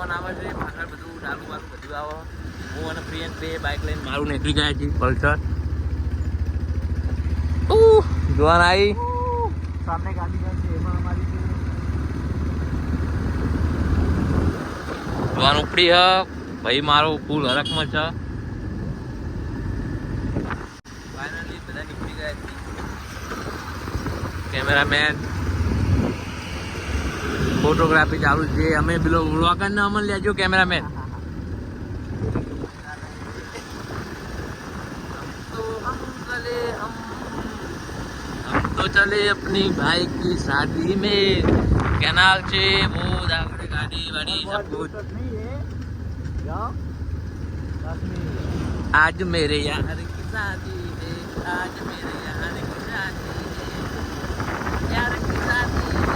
પવન આવે છે, પાછળ બધું ડાલું બાલું બધું આવે. હું અને પ્રિયંક બે બાઇક લઈને મારું નીકળી ગયા છીએ પલ્સર. જોવાન આવી સામે ગાડી જાય છે એમાં અમારી જોવાન ઉપડી હ ભાઈ મારો ફૂલ હરખમાં છે. ફાઇનલી બધા નીકળી ગયા છીએ. કેમેરામેન ફોટોગ્રાફી ચાલુ છે. અમે પેલો વ્લોગર ને અમલ લેજો કેમેરામેન. तो चले अपनी भाई की शादी में. कैनाल से वो दागड़े गाड़ी वाड़ी सब कुछ. आज मेरे यार की शादी है, आज मेरे यार की शादी है, यार की शादी है,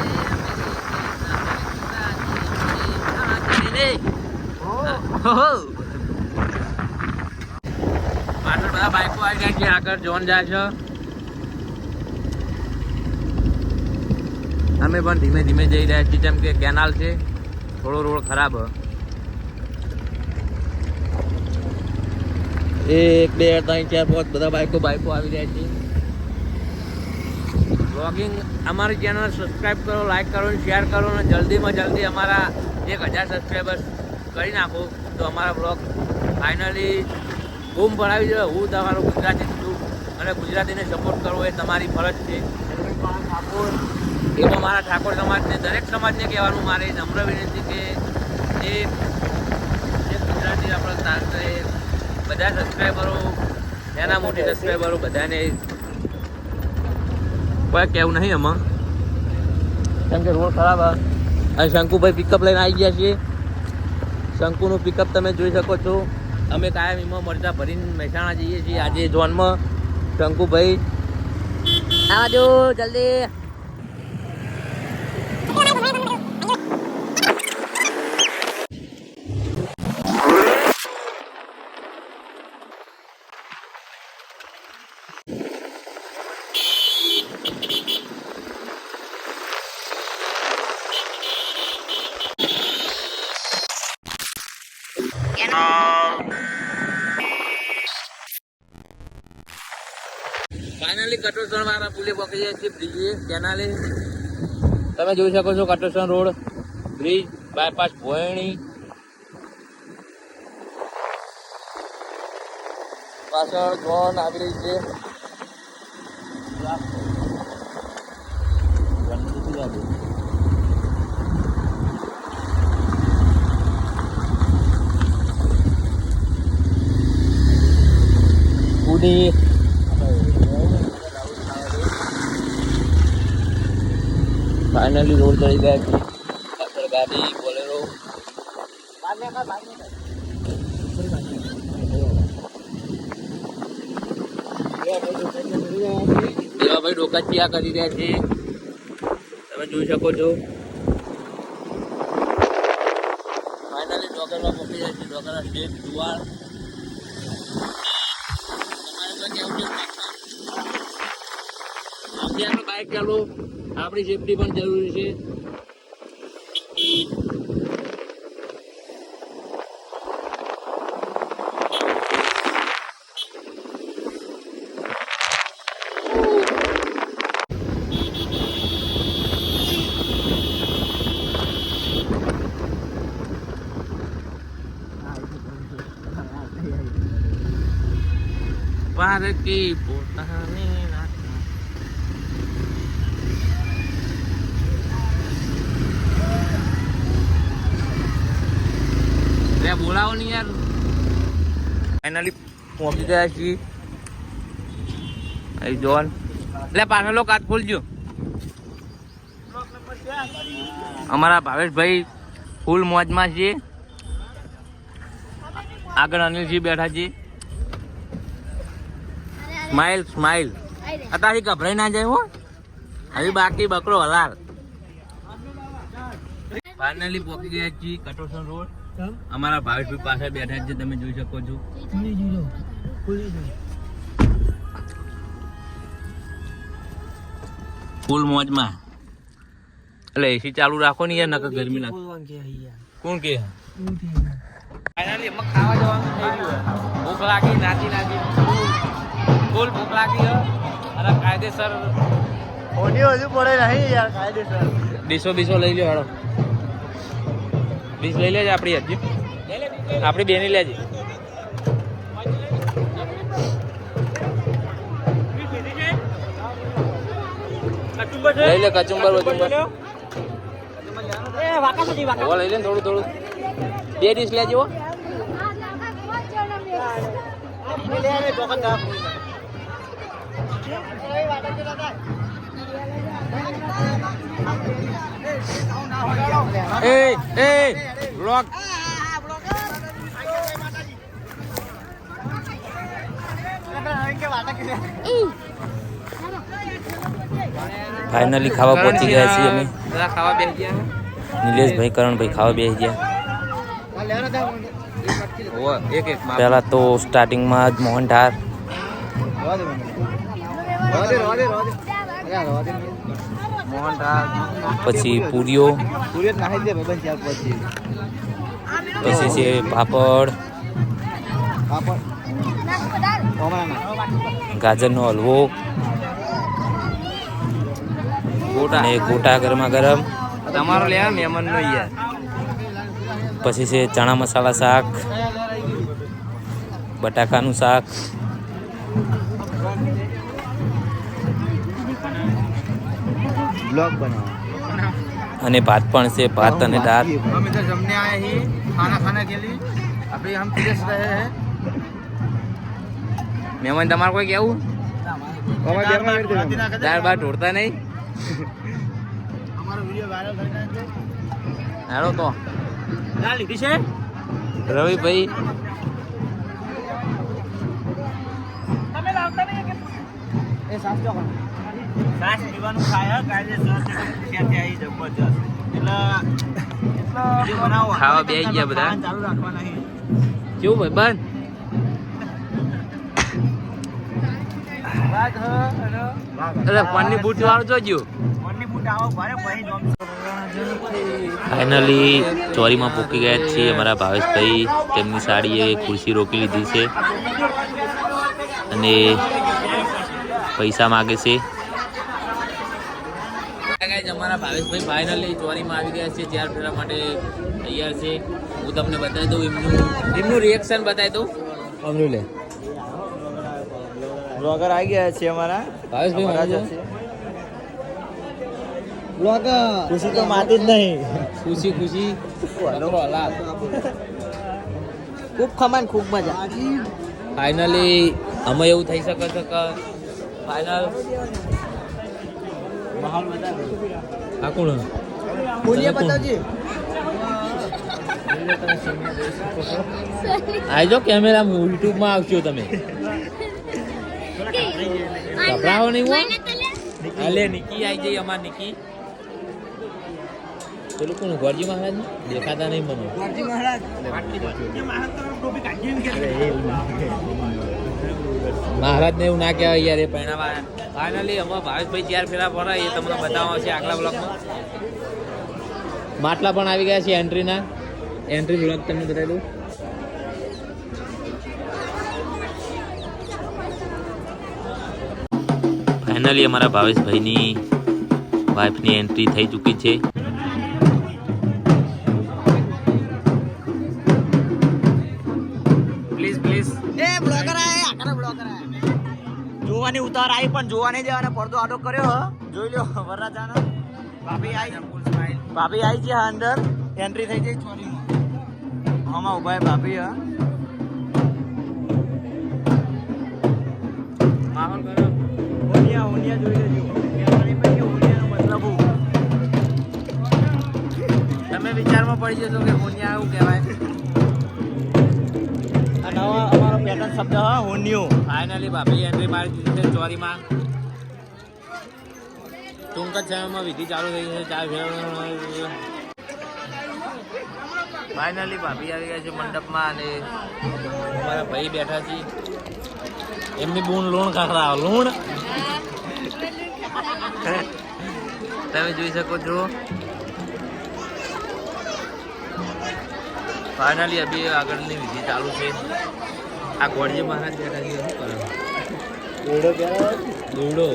मेरे પાછળ બધા બાઈકો આવી જાય છે. આગળ જોન જાય છે. અમે પણ ધીમે ધીમે જઈ રહ્યા છીએ જેમ કે કેનાલ છે, થોડો રોડ ખરાબ. 1 2 3 4 5 બધા બાઈકો આવી રહ્યા છે. બ્લોગિંગ અમારી ચેનલ સબસ્ક્રાઈબ કરો, લાઈક કરો, શેર કરો અને જલ્દીમાં જલ્દી અમારા 1000 સબસ્ક્રાઈબર્સ કરી નાખો તો અમારા બ્લોગ ફાઇનલી બૂમ ભરાવી જાય. હું તમારો ગુજરાતી છું અને ગુજરાતીને સપોર્ટ કરવો એ તમારી ફરજ છે. એમાં મારા ઠાકોર સમાજને, દરેક સમાજને કહેવાનું મારે નમ્ર વિનંતી કે જે ગુજરાતી આપણે સાથ કરે બધા સબસ્ક્રાઈબરો, એના મોટી સબસ્ક્રાઈબરો બધાને કોઈ કહેવું નહીં આમાં, કેમ કે રોડ ખરાબ. અને શંકુભાઈ પિકઅપ લઈને આવી ગયા છીએ. શંકુનું પિકઅપ તમે જોઈ શકો છો. અમે કાયમ એમાં મરચા ભરીને મહેસાણા જઈએ છીએ. આજે ઝોનમાં શંકુભાઈ આવજો જલ્દી. ફાઇનલી કટોસણ વાળા પુલે પકડી જાય છે. બ્રિજ કેનાલે તમે જોઈ શકો છો. કટોસણ રોડ બ્રિજ બાયપાસ ભોયણી પાછળ ગોન આવી રહી છે. પુડી ફાઇનલી રોડ ચડી ગયા છે. પાછળ ગાડી બોલેરો ભાઈ ડોકાચિયા કરી રહ્યા છે. તમે જોઈ શકો છો. ફાઇનલી ડોગરમાં પકડી જાય છે. ડોગરના સ્ટેટ જુવાળ. તમારે બાઇક ચાલો, આપણી સેફટી પણ જરૂરી છે. પારકી પોતાની બોલાવો નહીં યાર. ફાઇનલી પહોંચી ગયા છીએ. જોન એટલે પાછળનો કાચ ખોલજો. અમારા ભાવેશભાઈ ફૂલ મોજમાં છીએ. આગળ અનિલજી બેઠા છીએ. Smile smile. અત્યારે ગભરાઈ ના જાય હો. હજી બાકી બકરો હલાલ. ફાઇનલી પહોંચી ગયા છીએ કટોસણ રોડ. અમારા ભાવેશભાઈ પાસે બેઠા છે, તમે જોઈ શકો છો. ફૂલ મોજમાં. એટલે એસી ચાલુ રાખો ને યાર, નકર ગરમી લાગે. કોણ કે ફાઇનલી અમે ખાવા જવાનું થઈ ગયું. ભૂખ લાગી નાચી નાચી ફૂલ ભૂખ લાગી અને કાયદેસર ઓડિયો હજુ પડે નહીં યાર કાયદેસર. ડીશો બીસો લઈ લ્યો હેડો. ડીશ લઈ લેજે આપણી હજી આપણી બેની લેજે. લઈ લે કચુંબર વચુંબર લઈ લે થોડું થોડું. 2 ડીશ લેજે હો. બ્લોક ફાઇનલી ખાવા પહોંચી ગયા છીએ અમે. બધા ખાવા બેસી ગયા. નિલેશભાઈ કરણભાઈ ખાવા બેસી ગયા. એક એક પહેલા તો સ્ટાર્ટિંગમાં જ મોહનથાળ, પછી પૂરીઓ, પછી છે પાપડ, ગાજરનો હલવો અને ગોટા ગરમા ગરમ. તમારો લે મહેમાન નો યાર. પછી છે ચણા મસાલા શાક, બટાકાનું શાક, ब्लॉग बनाओ અને ભાત પણ છે, ભાત અને દાળ. हम इधर जमने आए ही खाना खाने के लिए. अभी हम पिरस रहे हैं. મહેમાન તમારે કોઈ કેવું દાળ ભાત ઢોળતા નહીં. हमारा वीडियो वायरल करना है. હાલો તો दाल લીધી છે રવિભાઈ તમે લાવતા નહીં કે એ સાસ જો સાસ પીવાનું ખાય કાયદેસર ત્યાંથી આવી જબરજસ્ત. એટલે વિડિયો બનાવો ખાવા બેસી ગયા બધા. ચાલુ રાખવાના છે. કેવું ભાઈ બંધ વાગ હ અને અરે પાણી બૂટ વાળો જોજો. મોરની બૂટ આવો ભારે ભાઈ જોમ. ફાઇનલી ચોરીમાં પૂકી ગયા છીએ. અમારા ભાવેશભાઈ તેમની સાડીએ ખુરશી રોકી લીધી છે અને પૈસા માગે છે. અમારા ભાવેશભાઈ ફાઇનલી ચોરીમાં આવી ગયા છે. 4 ફેરા માટે તૈયાર છે. હું તમને બતાવી દઉં એમનું રિએક્શન બતાવી દઉં. અમરું લે બ્લોગર આવી ગયા છે અમારા ભાવેશભાઈ બ્લોગર ખુશી તો માતી જ નહીં. ખુશી ખુશી ખૂબ ખમાન ખૂબ મજા. ફાઇનલી અમે એવું થઈ શકે છે કે ફાઇનલ આ કોણ બોલિયા બતાવજે. આવજો કેમેરા યુટ્યુબમાં આવશો તમે. ગભરાવો નહીં હો. અલે નિકી આવી જઈ અમાર નિકી. પેલું કોણ ગોરજી મહારાજ દેખાતા નહીં મને. ગોરજી મહારાજ ટોપી કાઢી મહારાજ ને એવું ના કહેવાય યાર. એ પહેણાવા ફાઇનલી અમે ભાવેશભાઈ 4 ફેરા પડે એ તમને બતાવવા છે આગલા બ્લોગમાં. માટલા પણ આવી ગયા છે એન્ટ્રીના. એન્ટ્રી બ્લોગ તમને બતાવી દઉં. ફાઇનલી અમારા ભાવેશભાઈની વાઈફની એન્ટ્રી થઈ ચૂકી છે. પ્લીઝ પ્લીઝ એ બ્લોગર આયા આખા બ્લોગર આયા. જોવાની ઉતાર આવી પણ જોવા નહીં દેવાના. પડદો આડો કર્યો હ. જોઈ લો વરરાજાનો. ભાભી આવી છે અંદર. એન્ટ્રી થઈ જાય ચોરીમાં. આમાં ઉભા હે ભાભી હ. માહોલ કરો. હોનિયા જોઈ લેજો. કહેવાની પણ કે હોનિયાનો મતલબ હું. તમે વિચારમાં પડી જશો કે હોનિયા એવું કહેવાય. આ નવા અમારો પેટર્ન શબ્દ હ હોનિયો. ફાઇનલી ભાભી એન્ટ્રી મારી દીધી છે ચોરીમાં. ટૂંક જ સમયમાં વિધિ ચાલુ થઈ છે. 4 ફેરા ફાઇનલી ભાભી આવી ગયા છે મંડપમાં અને અમારા ભાઈ બેઠા છે. એમની બૂન લૂણ ખાખરા લૂણ તમે જોઈ શકો છો. ફાઇનલી અભી આગળની વિધિ ચાલુ છે. આ ગોળજી મહારાજ બેઠા છે. શું કરે દોડો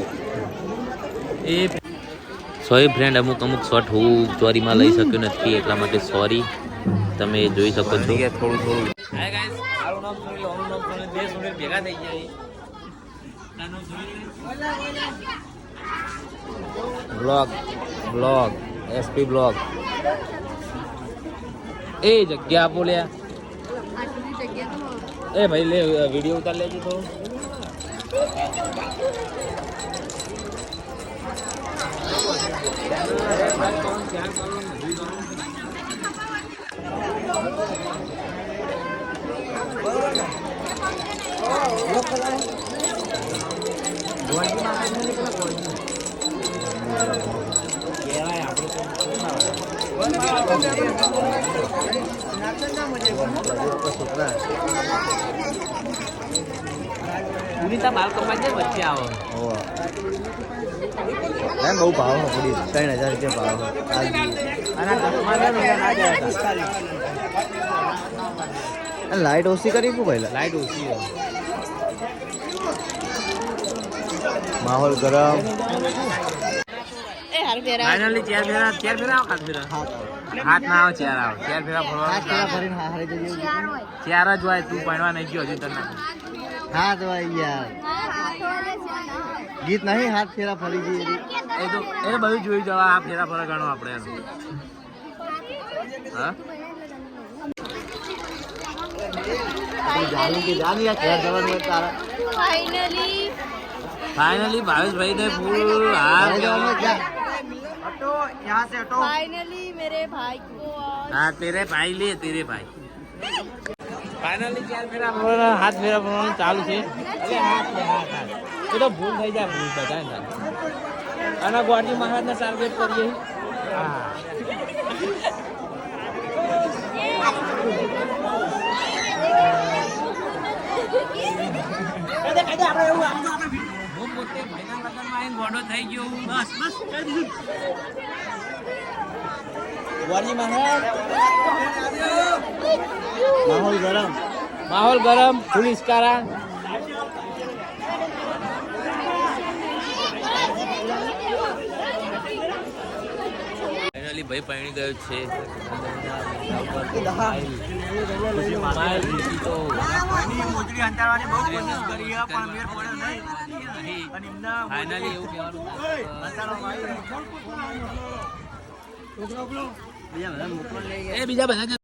એ સોરી ફ્રેન્ડ, અમુક શોટ હું ચોરીમાં લઈ શક્યો નથી, એટલા માટે સોરી. તમે જોઈ શકો છો. થોડું હાય ગાઈસ, મારું નામ સુનિલ, ઓનું નામ સુનિલ, બે સુનિલ ભેગા થઈ ગયા. નાનું સુનિલ બ્લોગ એસપી બ્લોગ. એ જગ્યા આપો લ્યા. એ ભાઈ લે વિડીયો ઉતાર લેજો તો. સુનીતા બાલ કપાઈ જાય વચ્ચે આવો. બહુ ભાવ પડી 3000 રૂપિયા ભાવ. લાઈટ ઓછી કરી ભાઈ, લાઈટ ઓછી હોય. માહોલ ગરમ. ફાઇનલી ચાર ફેરા આવો, હાથ ના આવે ચાર આવો. ચાર ફેરા ફરવા ચાર જ હોય. તું ભણવા નહીં ગયો હજી તને. હાથ ભાઈ યાર, ગીત નહીં હાથ ફેરા ફરી જઈએ. એ તો એ બધું જોઈ જવા. આ ફેરા ફરા ગણો આપણે એનું. હા फाइनली भावेश भाई ने फुल हार फाइनली मेरे भाई को हाँ तेरे भाई ले तेरे भाई फाइनली चार फेरा हाथ फेरा ફરવાનું ચાલુ છે. એટલે હાથ એ તો ભૂલ થઈ જાય, ભૂલ બધાય અને ગોળજી મહારાજને ટાર્ગેટ કરીએ. હા હું પોતે ભાઈના લગ્નમાં આવીને ગોડો થઈ ગયો. બસ ગોળજી મહારાજ માહોલ ગરમ ફૂલ ઇસ્કારા. ફાઇનલી ભાઈ પાણી ગયો છે. ફાઇનલી એવું કહેવાનું. બીજા બધા